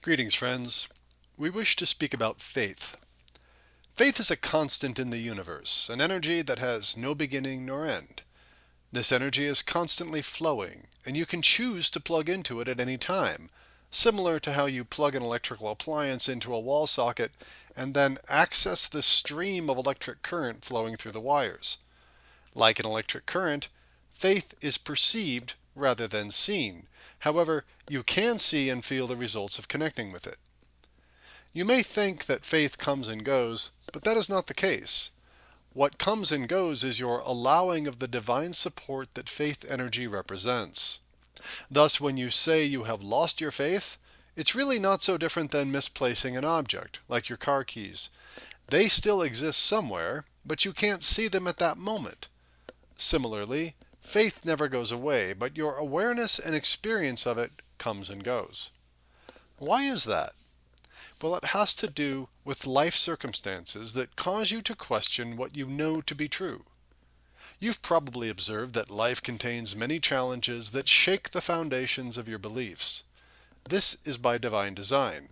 Greetings, friends. We wish to speak about faith. Faith is a constant in the universe, an energy that has no beginning nor end. This energy is constantly flowing, and you can choose to plug into it at any time, similar to how you plug an electrical appliance into a wall socket and then access the stream of electric current flowing through the wires. Like an electric current, faith is perceived rather than seen. However, you can see and feel the results of connecting with it. You may think that faith comes and goes, but that is not the case. What comes and goes is your allowing of the divine support that faith energy represents. Thus, when you say you have lost your faith, it's really not so different than misplacing an object, like your car keys. They still exist somewhere, but you can't see them at that moment. Similarly, faith never goes away, but your awareness and experience of it comes and goes. Why is that? Well, it has to do with life circumstances that cause you to question what you know to be true. You've probably observed that life contains many challenges that shake the foundations of your beliefs. This is by divine design.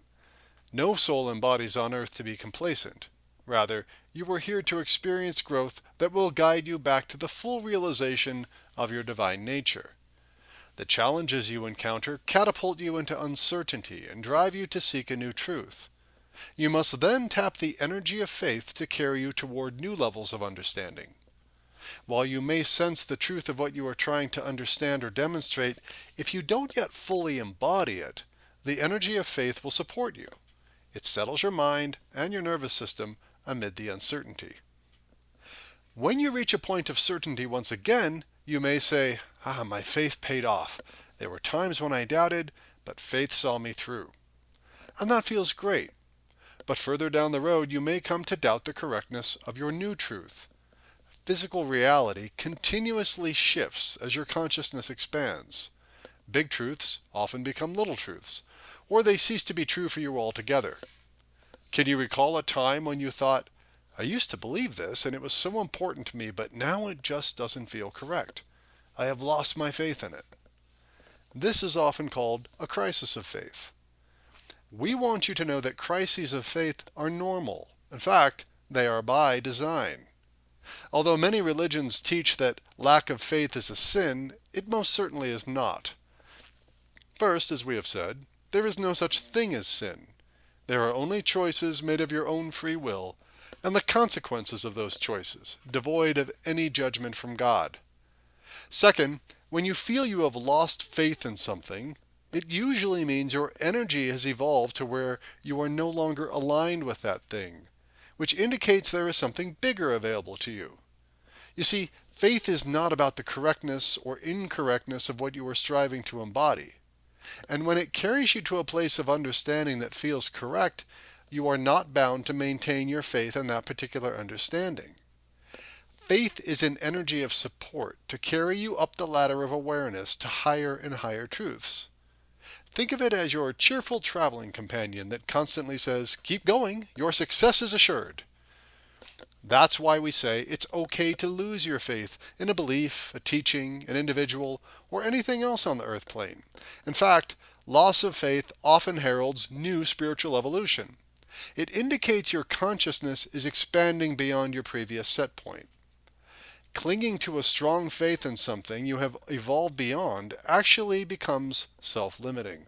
No soul embodies on earth to be complacent. Rather, you are here to experience growth that will guide you back to the full realization of your divine nature. The challenges you encounter catapult you into uncertainty and drive you to seek a new truth. You must then tap the energy of faith to carry you toward new levels of understanding. While you may sense the truth of what you are trying to understand or demonstrate, if you don't yet fully embody it, the energy of faith will support you. It settles your mind and your nervous system amid the uncertainty. When you reach a point of certainty once again, you may say, my faith paid off. There were times when I doubted, but faith saw me through. And that feels great. But further down the road, you may come to doubt the correctness of your new truth. Physical reality continuously shifts as your consciousness expands. Big truths often become little truths, or they cease to be true for you altogether. Can you recall a time when you thought, I used to believe this and it was so important to me, but now it just doesn't feel correct. I have lost my faith in it. This is often called a crisis of faith. We want you to know that crises of faith are normal. In fact, they are by design. Although many religions teach that lack of faith is a sin, it most certainly is not. First, as we have said, there is no such thing as sin. There are only choices made of your own free will, and the consequences of those choices, devoid of any judgment from God. Second, when you feel you have lost faith in something, it usually means your energy has evolved to where you are no longer aligned with that thing, which indicates there is something bigger available to you. You see, faith is not about the correctness or incorrectness of what you are striving to embody. And when it carries you to a place of understanding that feels correct, you are not bound to maintain your faith in that particular understanding. Faith is an energy of support to carry you up the ladder of awareness to higher and higher truths. Think of it as your cheerful traveling companion that constantly says, keep going, your success is assured. That's why we say it's okay to lose your faith in a belief, a teaching, an individual, or anything else on the earth plane. In fact, loss of faith often heralds new spiritual evolution. It indicates your consciousness is expanding beyond your previous set point. Clinging to a strong faith in something you have evolved beyond actually becomes self-limiting.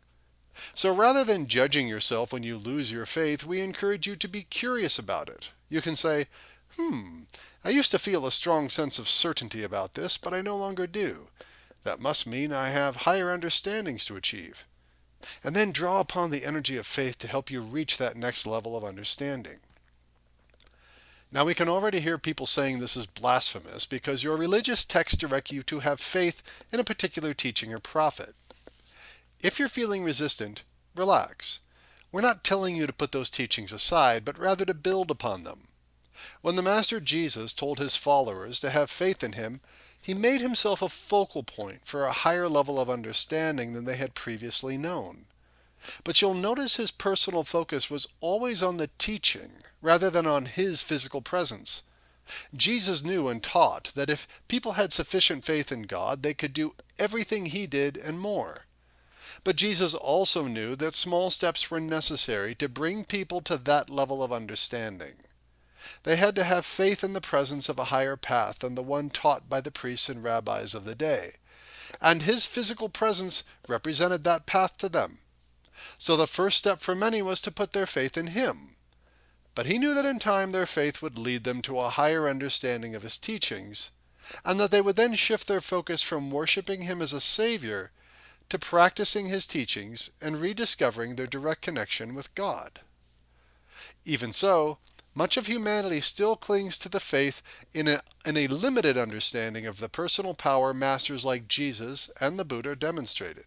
So rather than judging yourself when you lose your faith, we encourage you to be curious about it. You can say, I used to feel a strong sense of certainty about this, but I no longer do. That must mean I have higher understandings to achieve. And then draw upon the energy of faith to help you reach that next level of understanding. Now we can already hear people saying this is blasphemous because your religious texts direct you to have faith in a particular teaching or prophet. If you're feeling resistant, relax. We're not telling you to put those teachings aside, but rather to build upon them. When the Master Jesus told his followers to have faith in him, he made himself a focal point for a higher level of understanding than they had previously known. But you'll notice his personal focus was always on the teaching rather than on his physical presence. Jesus knew and taught that if people had sufficient faith in God, they could do everything he did and more. But Jesus also knew that small steps were necessary to bring people to that level of understanding. They had to have faith in the presence of a higher path than the one taught by the priests and rabbis of the day. And his physical presence represented that path to them. So the first step for many was to put their faith in him. But he knew that in time their faith would lead them to a higher understanding of his teachings, and that they would then shift their focus from worshiping him as a savior to practicing his teachings and rediscovering their direct connection with God. Even so, much of humanity still clings to the faith in a limited understanding of the personal power masters like Jesus and the Buddha demonstrated.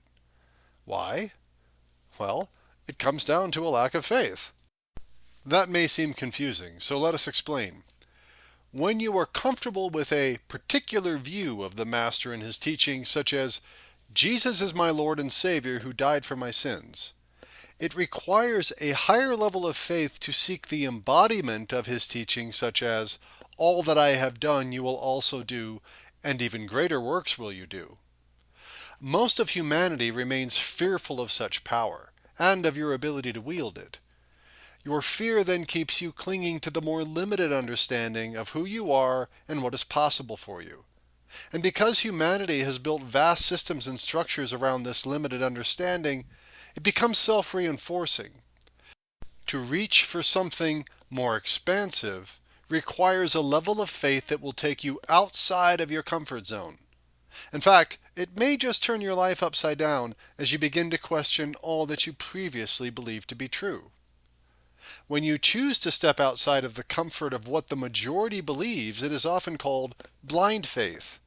Why? Well, it comes down to a lack of faith. That may seem confusing, so let us explain. When you are comfortable with a particular view of the Master and his teachings, such as, Jesus is my Lord and Savior who died for my sins, it requires a higher level of faith to seek the embodiment of his teachings, such as, all that I have done you will also do, and even greater works will you do. Most of humanity remains fearful of such power, and of your ability to wield it. Your fear then keeps you clinging to the more limited understanding of who you are and what is possible for you. And because humanity has built vast systems and structures around this limited understanding, it becomes self-reinforcing. To reach for something more expansive requires a level of faith that will take you outside of your comfort zone. In fact, it may just turn your life upside down as you begin to question all that you previously believed to be true. When you choose to step outside of the comfort of what the majority believes, it is often called blind faith.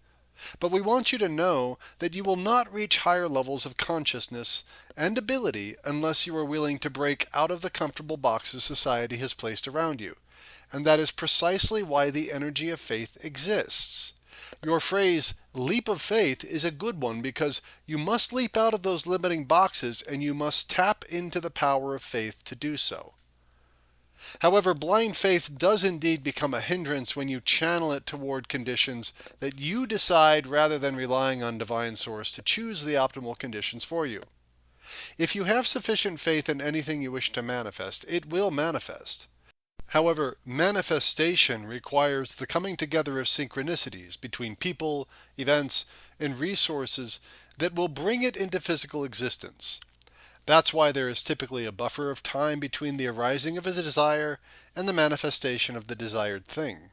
But we want you to know that you will not reach higher levels of consciousness and ability unless you are willing to break out of the comfortable boxes society has placed around you. And that is precisely why the energy of faith exists. Your phrase, leap of faith, is a good one because you must leap out of those limiting boxes and you must tap into the power of faith to do so. However, blind faith does indeed become a hindrance when you channel it toward conditions that you decide rather than relying on divine source to choose the optimal conditions for you. If you have sufficient faith in anything you wish to manifest, it will manifest. However, manifestation requires the coming together of synchronicities between people, events, and resources that will bring it into physical existence. That's why there is typically a buffer of time between the arising of a desire and the manifestation of the desired thing.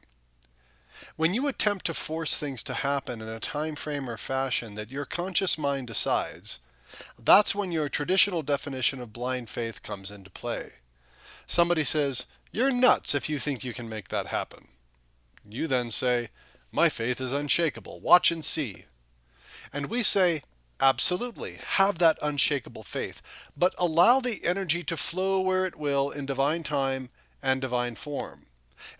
When you attempt to force things to happen in a time frame or fashion that your conscious mind decides, that's when your traditional definition of blind faith comes into play. Somebody says, "You're nuts if you think you can make that happen." You then say, "My faith is unshakable. Watch and see." And we say, absolutely, have that unshakable faith, but allow the energy to flow where it will in divine time and divine form.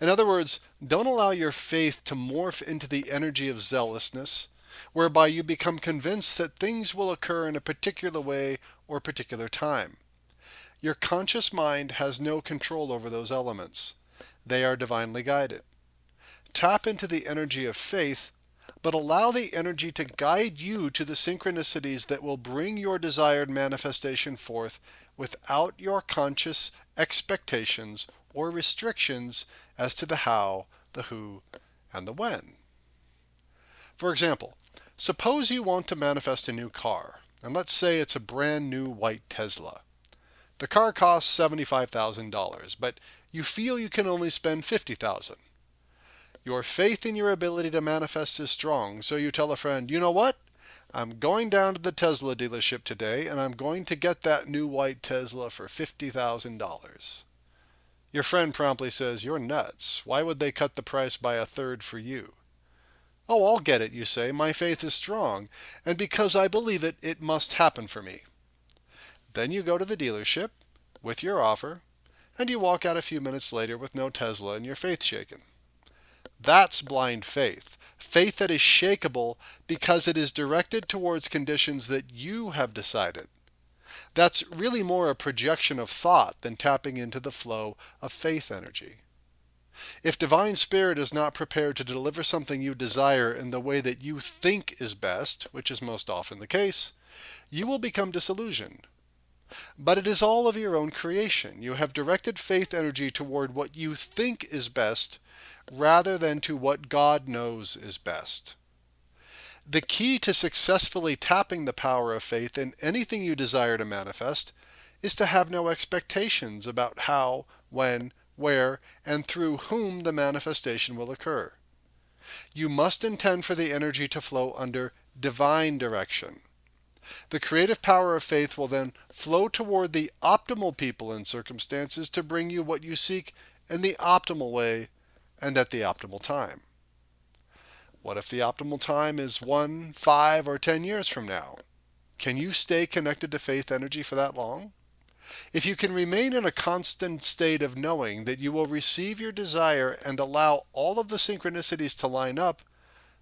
In other words, don't allow your faith to morph into the energy of zealousness, whereby you become convinced that things will occur in a particular way or particular time. Your conscious mind has no control over those elements. They are divinely guided. Tap into the energy of faith, but allow the energy to guide you to the synchronicities that will bring your desired manifestation forth without your conscious expectations or restrictions as to the how, the who, and the when. For example, suppose you want to manifest a new car, and let's say it's a brand new white Tesla. The car costs $75,000, but you feel you can only spend $50,000. Your faith in your ability to manifest is strong, so you tell a friend, "You know what? I'm going down to the Tesla dealership today, and I'm going to get that new white Tesla for $50,000. Your friend promptly says, "You're nuts. Why would they cut the price by a third for you?" "Oh, I'll get it," you say. "My faith is strong, and because I believe it, it must happen for me." Then you go to the dealership with your offer, and you walk out a few minutes later with no Tesla and your faith shaken. That's blind faith. Faith that is shakeable because it is directed towards conditions that you have decided. That's really more a projection of thought than tapping into the flow of faith energy. If Divine Spirit is not prepared to deliver something you desire in the way that you think is best, which is most often the case, you will become disillusioned. But it is all of your own creation. You have directed faith energy toward what you think is best rather than to what God knows is best. The key to successfully tapping the power of faith in anything you desire to manifest is to have no expectations about how, when, where, and through whom the manifestation will occur. You must intend for the energy to flow under divine direction. The creative power of faith will then flow toward the optimal people and circumstances to bring you what you seek in the optimal way and at the optimal time. What if the optimal time is 1, 5, or 10 years from now? Can you stay connected to faith energy for that long? If you can remain in a constant state of knowing that you will receive your desire and allow all of the synchronicities to line up,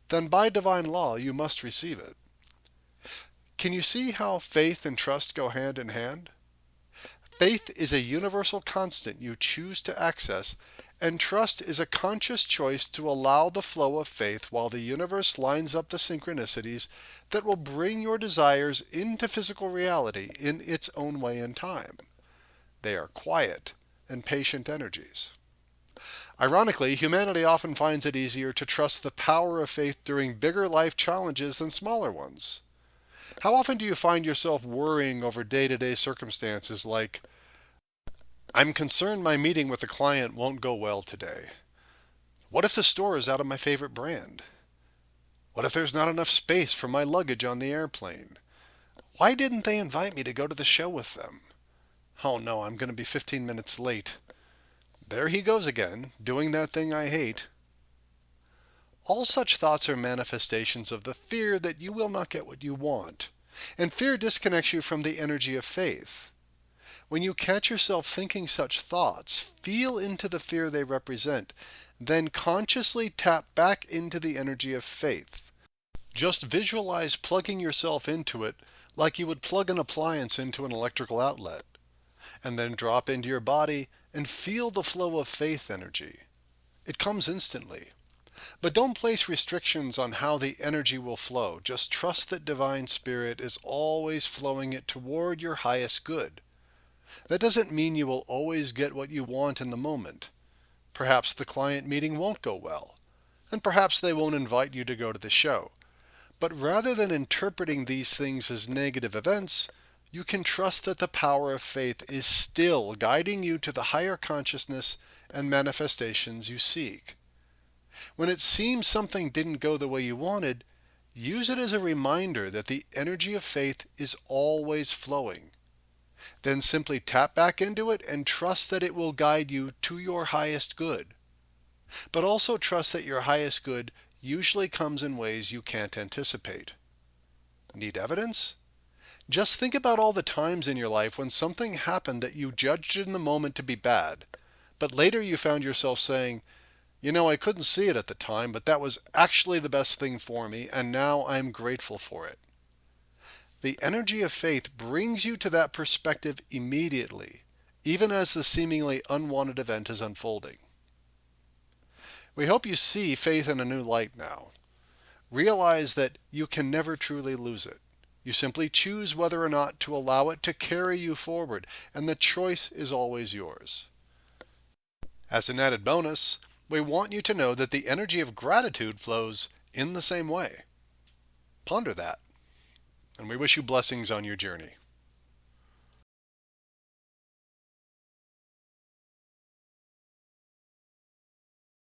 then by divine law you must receive it. Can you see how faith and trust go hand in hand? Faith is a universal constant you choose to access, and trust is a conscious choice to allow the flow of faith while the universe lines up the synchronicities that will bring your desires into physical reality in its own way and time. They are quiet and patient energies. Ironically, humanity often finds it easier to trust the power of faith during bigger life challenges than smaller ones. How often do you find yourself worrying over day-to-day circumstances like, I'm concerned my meeting with a client won't go well today. What if the store is out of my favorite brand? What if there's not enough space for my luggage on the airplane? Why didn't they invite me to go to the show with them? Oh no, I'm going to be 15 minutes late. There he goes again, doing that thing I hate. All such thoughts are manifestations of the fear that you will not get what you want, and fear disconnects you from the energy of faith. When you catch yourself thinking such thoughts, feel into the fear they represent, then consciously tap back into the energy of faith. Just visualize plugging yourself into it like you would plug an appliance into an electrical outlet, and then drop into your body and feel the flow of faith energy. It comes instantly. But don't place restrictions on how the energy will flow. Just trust that Divine Spirit is always flowing it toward your highest good. That doesn't mean you will always get what you want in the moment. Perhaps the client meeting won't go well, and perhaps they won't invite you to go to the show. But rather than interpreting these things as negative events, you can trust that the power of faith is still guiding you to the higher consciousness and manifestations you seek. When it seems something didn't go the way you wanted, use it as a reminder that the energy of faith is always flowing. Then simply tap back into it and trust that it will guide you to your highest good. But also trust that your highest good usually comes in ways you can't anticipate. Need evidence? Just think about all the times in your life when something happened that you judged in the moment to be bad, but later you found yourself saying, I couldn't see it at the time, but that was actually the best thing for me, and now I'm grateful for it. The energy of faith brings you to that perspective immediately, even as the seemingly unwanted event is unfolding. We hope you see faith in a new light now. Realize that you can never truly lose it. You simply choose whether or not to allow it to carry you forward, and the choice is always yours. As an added bonus, we want you to know that the energy of gratitude flows in the same way. Ponder that, and we wish you blessings on your journey.